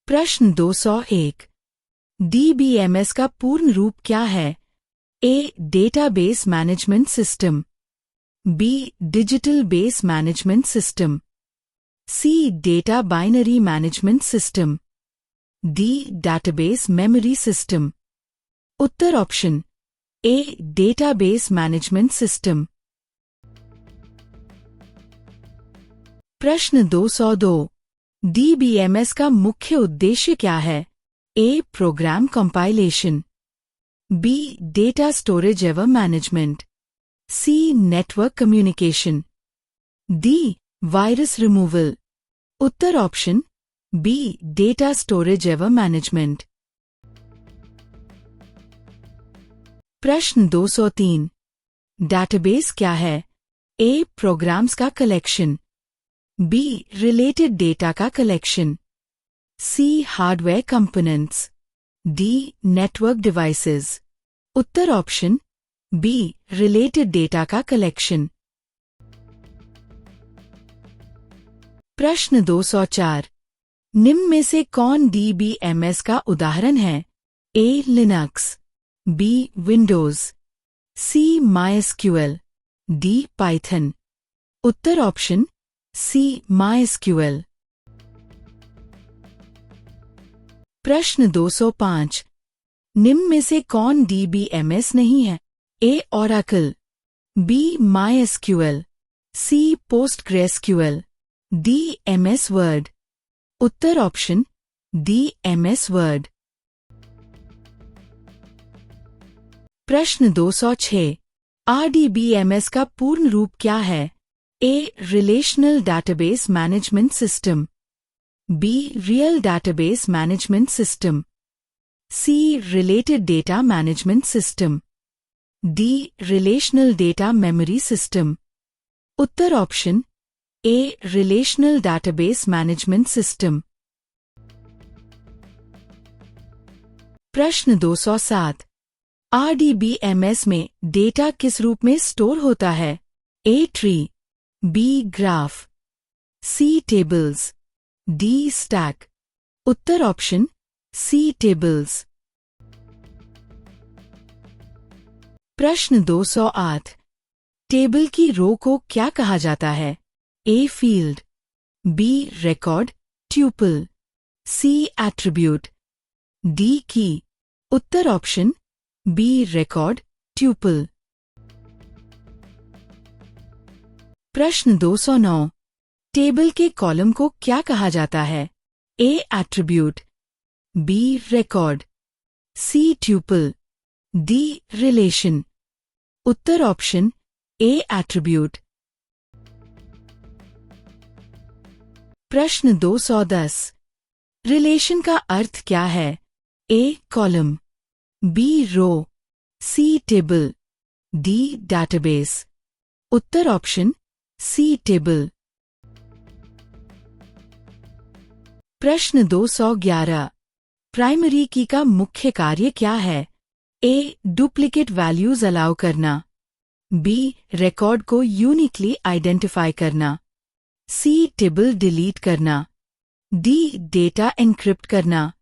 प्रश्न 201। DBMS का पूर्ण रूप क्या है? A. Database management system, B. Digital base management system, C. Data binary management system, D. Database memory system. उत्तर option A. Database management system. प्रश्न 202। DBMS का मुख्य उद्देश्य क्या है? A. Program compilation, B. Data storage एवं management, C. Network communication, D. Virus removal. उत्तर option B. Data storage एवं मैनेजमेंट। प्रश्न 203। डेटाबेस क्या है? A. प्रोग्राम्स का कलेक्शन, B. रिलेटेड डेटा का collection, C. Hardware components, D. Network devices. उत्तर option B. Related data का कलेक्शन। प्रश्न 204। निम्न में से कौन DBMS का उदाहरण है? A. Linux, B. Windows, C. MySQL, D. Python. Uttar option C. MySQL। प्रश्न 205। निम्न में से कौन DBMS नहीं है? A. Oracle, B. MySQL, C. PostgreSQL, D. MS Word। Uttar option D. MS Word। प्रश्न 206। RDBMS का पूर्ण रूप क्या है? A. Relational database management system, B. Real database management system, C. Related data management system, D. Relational data memory system. उत्तर option A. Relational database management system. प्रश्न 207। RDBMS में data किस रूप में स्टोर होता है? A. Tree, B. Graph, C. Tables, D. Stack. Uttar option C. Tables. प्रश्न 208। Table की रो को क्या कहा जाता है? A. Field, B. Record tuple, C. Attribute, D. की। उत्तर ऑप्शन B. Record tuple. प्रश्न 209। टेबल के कॉलम को क्या कहा जाता है? A. Attribute, B. Record, C. Tuple, D. Relation. उत्तर ऑप्शन A. एट्रीब्यूट। प्रश्न 210। रिलेशन का अर्थ क्या है? A. Column, B. Row, C. Table, D. Database. उत्तर ऑप्शन C. टेबल। प्रश्न 211। प्राइमरी की का मुख्य कार्य क्या है? A. डुप्लीकेट वैल्यूज अलाउ करना, B. रिकॉर्ड को यूनिकली आइडेंटिफाई करना, C. टेबल डिलीट करना, D. डेटा एन्क्रिप्ट करना।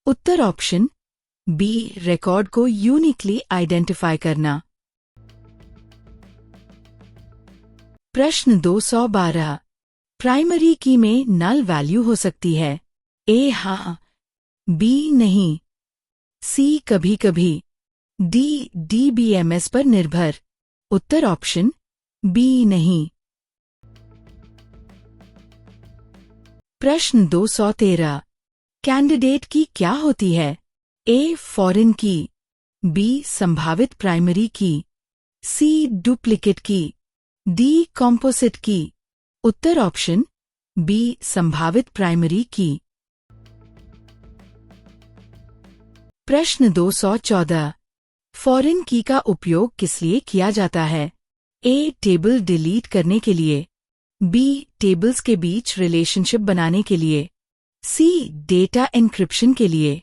उत्तर ऑप्शन B. रिकॉर्ड को यूनिकली आइडेंटिफाई करना। प्रश्न 212। प्राइमरी की में नल वैल्यू हो सकती है? A. हाँ, B. नहीं, C. कभी कभी, D. DBMS पर निर्भर। उत्तर ऑप्शन B. नहीं। प्रश्न 213। कैंडिडेट की क्या होती है? A. फॉरेन की, B. संभावित प्राइमरी की, C. डुप्लीकेट की, D. कॉम्पोजिट की। उत्तर ऑप्शन B. संभावित प्राइमरी की। प्रश्न 214। फॉरेन की का उपयोग किस लिए किया जाता है? A. टेबल डिलीट करने के लिए, B. टेबल्स के बीच रिलेशनशिप बनाने के लिए, C. डेटा एन्क्रिप्शन के लिए,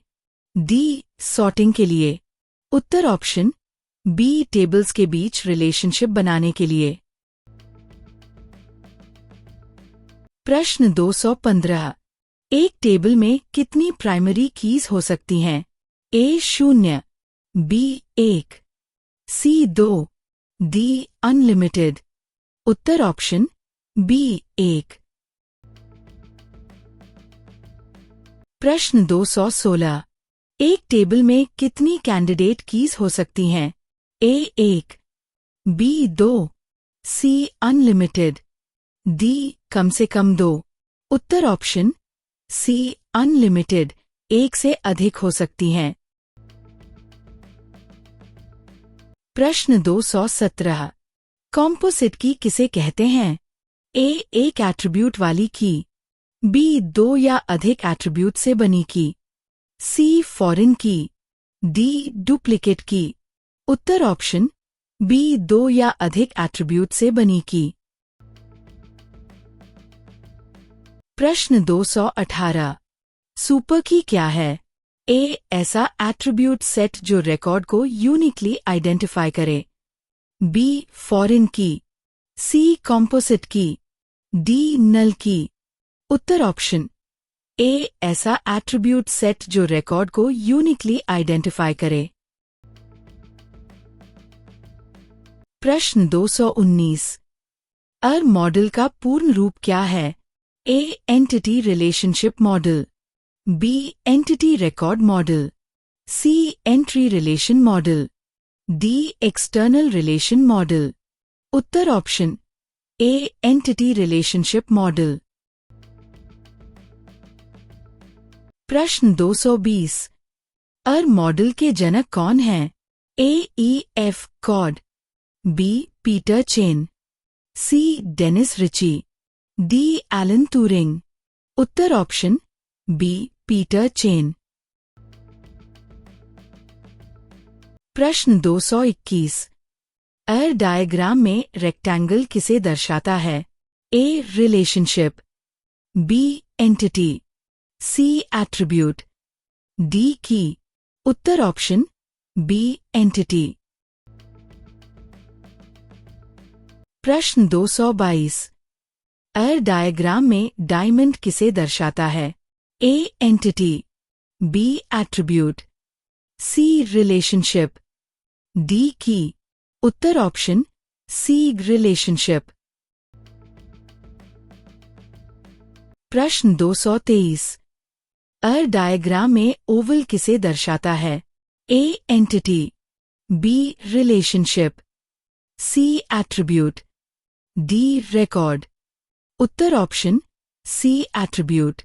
D. सॉर्टिंग के लिए। उत्तर ऑप्शन B. टेबल्स के बीच रिलेशनशिप बनाने के लिए। प्रश्न 215। एक टेबल में कितनी प्राइमरी कीज हो सकती हैं? ए 0, बी 1, सी 2, डी अनलिमिटेड। उत्तर ऑप्शन बी 1। प्रश्न 216। एक टेबल में कितनी कैंडिडेट कीज हो सकती हैं? ए 1, बी 2, सी अनलिमिटेड, डी कम से कम 2। उत्तर ऑप्शन सी अनलिमिटेड, एक से अधिक हो सकती हैं। प्रश्न 217। कॉम्पोजिट की किसे कहते हैं? ए एक एट्रीब्यूट वाली की, बी 2 या अधिक एट्रीब्यूट से बनी की, सी फॉरेन की, डी डुप्लीकेट की। उत्तर ऑप्शन बी 2 या अधिक एट्रीब्यूट से बनी की। प्रश्न 218। सुपर की क्या है? ए ऐसा एट्रीब्यूट सेट जो रिकॉर्ड को यूनिकली आइडेंटिफाई करे, बी फॉरेन की, सी कॉम्पोजिट की, डी नल की। उत्तर ऑप्शन ए ऐसा एट्रीब्यूट सेट जो रिकॉर्ड को यूनिकली आइडेंटिफाई करे। प्रश्न 219। अर मॉडल का पूर्ण रूप क्या है? A entity relationship model, B entity record model, C entry relation model, D external relation model. उत्तर option A entity relationship model. प्रश्न 220। अर मॉडल के जनक कौन हैं? A E F Codd, B Peter Chen, C Dennis Ritchie, D Alan Turing. उत्तर option B Peter Chen. प्रश्न 221। ER diagram में rectangle किसे दर्शाता है? A relationship, B entity, C attribute, D key. उत्तर ऑप्शन बी एंटिटी। प्रश्न 222। ER diagram में diamond किसे दर्शाता है? A entity, B attribute, C relationship, D key. उत्तर ऑप्शन सी रिलेशनशिप। प्रश्न 223। अर डायग्राम में ओवल किसे दर्शाता है? A entity, B relationship, C attribute, D record. उत्तर ऑप्शन सी एट्रीब्यूट।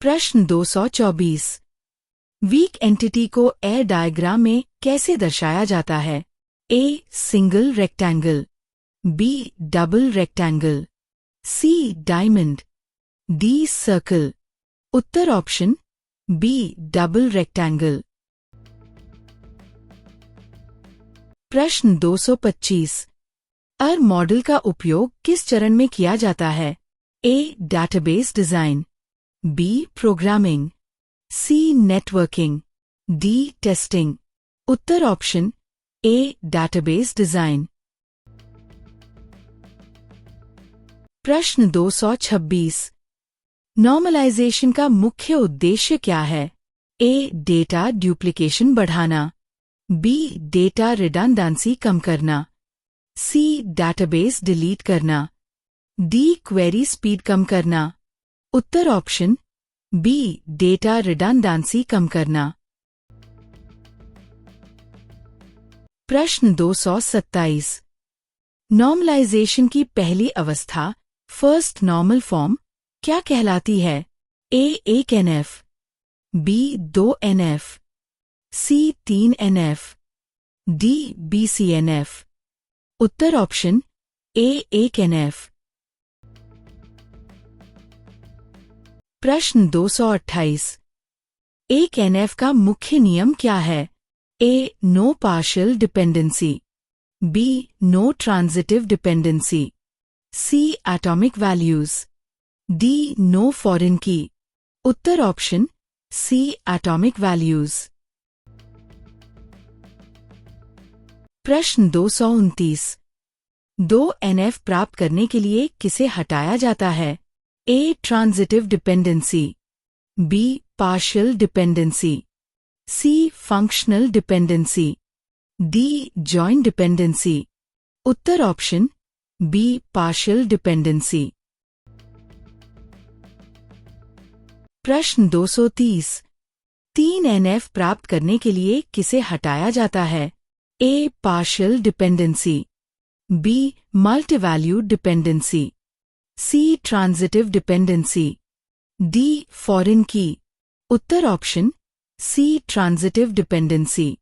प्रश्न 224। वीक एंटिटी को ए डायग्राम में कैसे दर्शाया जाता है? A single rectangle, B double rectangle, C diamond, D circle. उत्तर ऑप्शन बी डबल रेक्टेंगल। प्रश्न 225। अर मॉडल का उपयोग किस चरण में किया जाता है? A database design, B programming, C networking, D testing. उत्तर ऑप्शन ए डेटाबेस डिजाइन। प्रश्न 226। नॉर्मलाइजेशन का मुख्य उद्देश्य क्या है? ए डेटा ड्यूप्लिकेशन बढ़ाना, बी डेटा रिडंडेंसी कम करना, सी डेटाबेस डिलीट करना, डी क्वेरी स्पीड कम करना। उत्तर ऑप्शन बी डेटा रिडंडेंसी कम करना। प्रश्न 227। नॉर्मलाइजेशन की पहली अवस्था, फर्स्ट नॉर्मल फॉर्म, क्या कहलाती है? A 1 NF, B 2 NF, C 3 NF, D BCNF। उत्तर ऑप्शन ए 1 NF। प्रश्न 228। 1 NF का मुख्य नियम क्या है? A no partial dependency, B no transitive dependency, C atomic values, D no foreign key. उत्तर ऑप्शन सी एटॉमिक वैल्यूज। प्रश्न 229। 2NF प्राप्त करने के लिए किसे हटाया जाता है? A. Transitive dependency, B. Partial dependency, C. Functional dependency, D. Joint dependency. Uttar option B. Partial dependency. प्रश्न 230। 3NF प्राप्त करने के लिए किसे हटाया जाता है? A. Partial dependency, B. Multivalued dependency, C. Transitive dependency, D. Foreign key. उत्तर ऑप्शन C. Transitive dependency.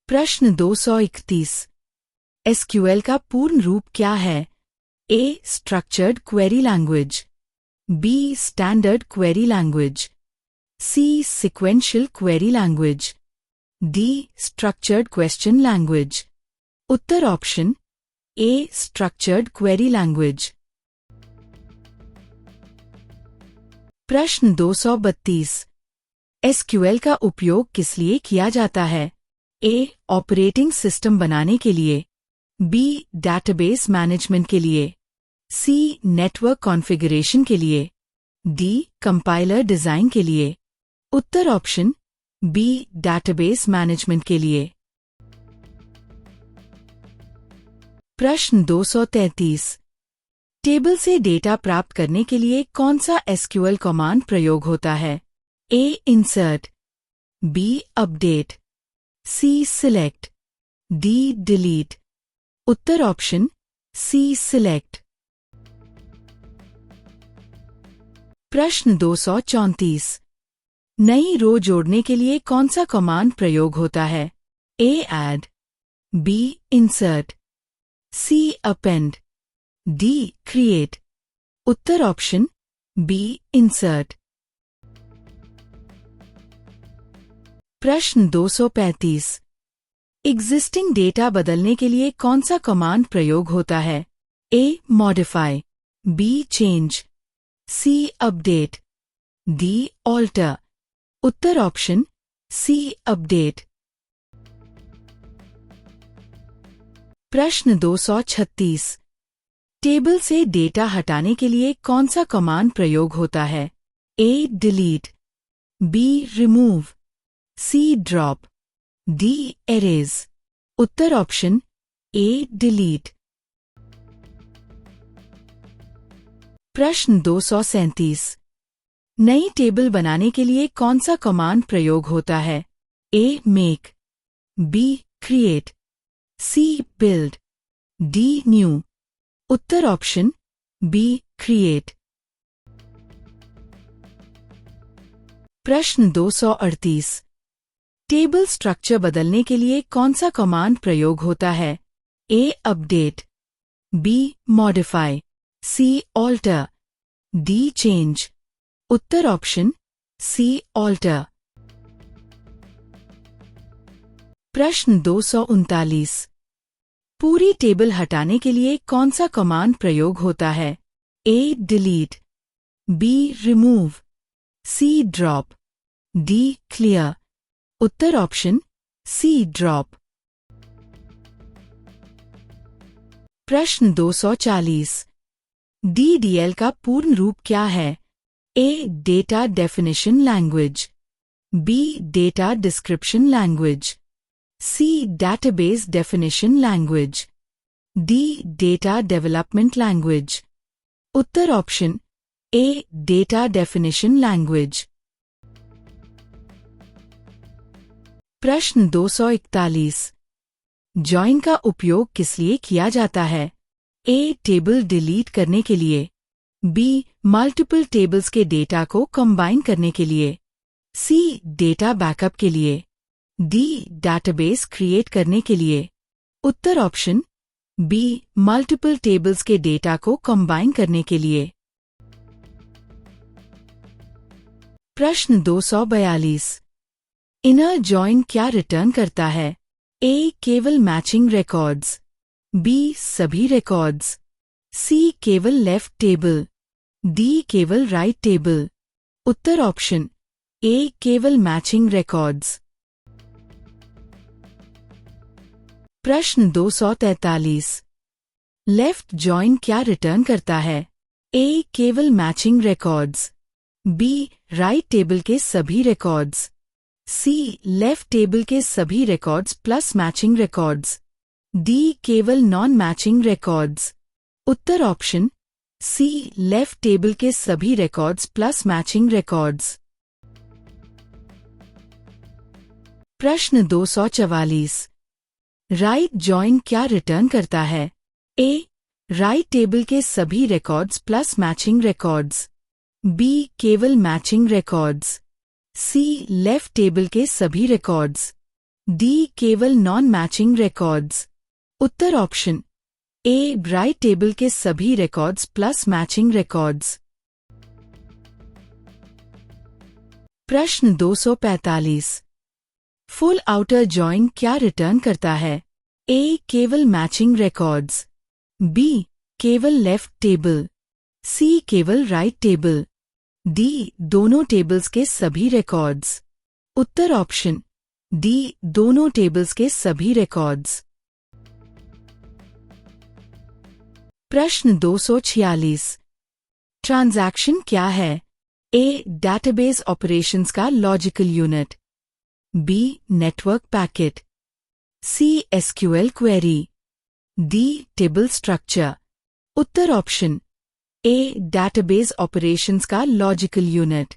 प्रश्न 231। SQL का पूर्ण रूप क्या है? A. Structured query language, B. Standard query language, C. Sequential query language, D. Structured question language. Uttar option A. Structured query language. प्रश्न 232। SQL का उपयोग किस लिए किया जाता है? A. ऑपरेटिंग सिस्टम बनाने के लिए, B. डेटाबेस मैनेजमेंट के लिए, C. नेटवर्क कॉन्फ़िगरेशन के लिए, D. कंपाइलर डिज़ाइन के लिए। उत्तर ऑप्शन B. डेटाबेस मैनेजमेंट के लिए। प्रश्न 233। टेबल से डेटा प्राप्त करने के लिए कौन सा SQL कमांड प्रयोग होता है? A. Insert, B. Update, C. Select, D. Delete. Uttar option C. Select. प्रश्न 234। नई रो जोड़ने के लिए कौन सा कमांड प्रयोग होता है? A. Add, B. Insert, C. Append, D. Create. Uttar option B. Insert. प्रश्न 235। एग्जिस्टिंग डेटा बदलने के लिए कौन सा कमांड प्रयोग होता है? A. Modify, B. Change, C. Update, D. Alter. उत्तर ऑप्शन C. अपडेट। प्रश्न 236। टेबल से डेटा हटाने के लिए कौन सा कमांड प्रयोग होता है? A. Delete, B. Remove, C. Drop, D. Arrays. Uttar option A. Delete. प्रश्न 237। नई टेबल बनाने के लिए कौन सा कमांड प्रयोग होता है? A. Make, B. Create, C. Build, D. New. Uttar option B. Create. प्रश्न 238। टेबल स्ट्रक्चर बदलने के लिए कौन सा कमांड प्रयोग होता है? A. Update, B. Modify, C. Alter, D. Change. उत्तर ऑप्शन C. ऑल्टर। प्रश्न 239। पूरी टेबल हटाने के लिए कौन सा कमांड प्रयोग होता है? A. Delete, B. Remove, C. Drop, D. Clear. Uttar option C. Drop. प्रश्न 240। DDL का पूर्ण रूप क्या है? A. Data definition language, B. Data description language, C. Database definition language, D. Data development language. Uttar option A. Data definition language. प्रश्न 241। Join का उपयोग किस लिए किया जाता है? A. टेबल डिलीट करने के लिए, B. मल्टीपल टेबल्स के डेटा को कंबाइन करने के लिए, C. डेटा बैकअप के लिए, D. डेटाबेस क्रिएट करने के लिए। उत्तर ऑप्शन B. मल्टीपल टेबल्स के डेटा को कंबाइन करने के लिए। प्रश्न 242। इनर जॉइन क्या रिटर्न करता है? A. केवल मैचिंग रिकॉर्ड्स, B. सभी रिकॉर्ड्स, C. केवल लेफ्ट टेबल, D. केवल right table. Uttar option A. केवल मैचिंग रिकॉर्ड्स। प्रश्न 243। लेफ्ट जॉइन क्या रिटर्न करता है? ए. केवल matching records. B. Right table के सभी रिकॉर्ड्स। सी. लेफ्ट टेबल के सभी records plus matching records. D. केवल नॉन मैचिंग रिकॉर्ड्स। उत्तर ऑप्शन सी. लेफ्ट टेबल के सभी रिकॉर्ड्स प्लस मैचिंग रिकॉर्ड्स। प्रश्न 244। राइट जॉइन क्या रिटर्न करता है? ए. राइट टेबल के सभी records plus matching records. B. केवल matching records. C. Left table के सभी रिकॉर्ड्स। डी. केवल नॉन मैचिंग रिकॉर्ड्स। उत्तर ऑप्शन ए. राइट टेबल के सभी रिकॉर्ड्स प्लस मैचिंग रिकॉर्ड्स। प्रश्न 245। फुल आउटर जॉइन क्या रिटर्न करता है? ए. केवल मैचिंग रिकॉर्ड्स। बी. केवल लेफ्ट टेबल। सी. केवल राइट टेबल। डी. दोनों टेबल्स के सभी रिकॉर्ड्स। उत्तर ऑप्शन डी. दोनों टेबल्स के सभी रिकॉर्ड्स। प्रश्न 246। ट्रांजैक्शन क्या है? ए. डेटाबेस ऑपरेशंस का logical unit. B. Network packet. C. SQL query. D. Table structure. उत्तर ऑप्शन ए. डेटाबेस ऑपरेशंस का लॉजिकल यूनिट।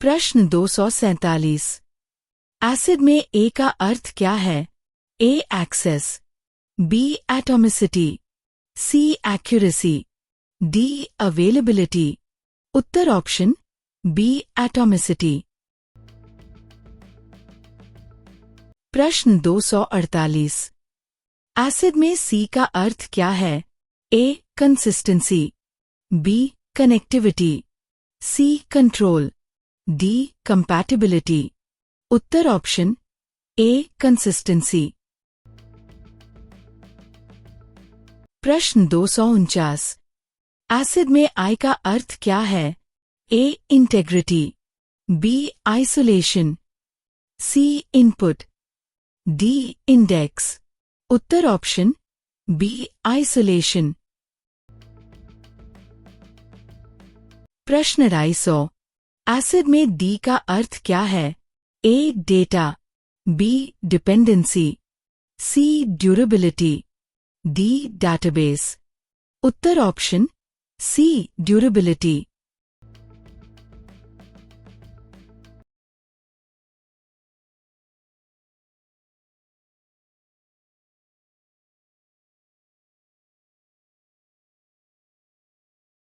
प्रश्न 247। एसिड में ए का अर्थ क्या है? A. Access. B. Atomicity. C. Accuracy. D. Availability. उत्तर ऑप्शन बी. एटॉमिसिटी। प्रश्न 248। एसिड में सी का अर्थ क्या है? A. Consistency. B. Connectivity. C. Control. D. Compatibility. उत्तर ऑप्शन ए. कंसिस्टेंसी। प्रश्न 249। एसिड में आई का अर्थ क्या है? ए. इंटेग्रिटी। बी. आइसोलेशन। सी. इनपुट। डी. इंडेक्स। उत्तर ऑप्शन बी. आइसोलेशन। प्रश्न 250। एसिड में डी का अर्थ क्या है? A. Data. B. Dependency. C. Durability. D. Database. उत्तर ऑप्शन सी. ड्यूरेबिलिटी।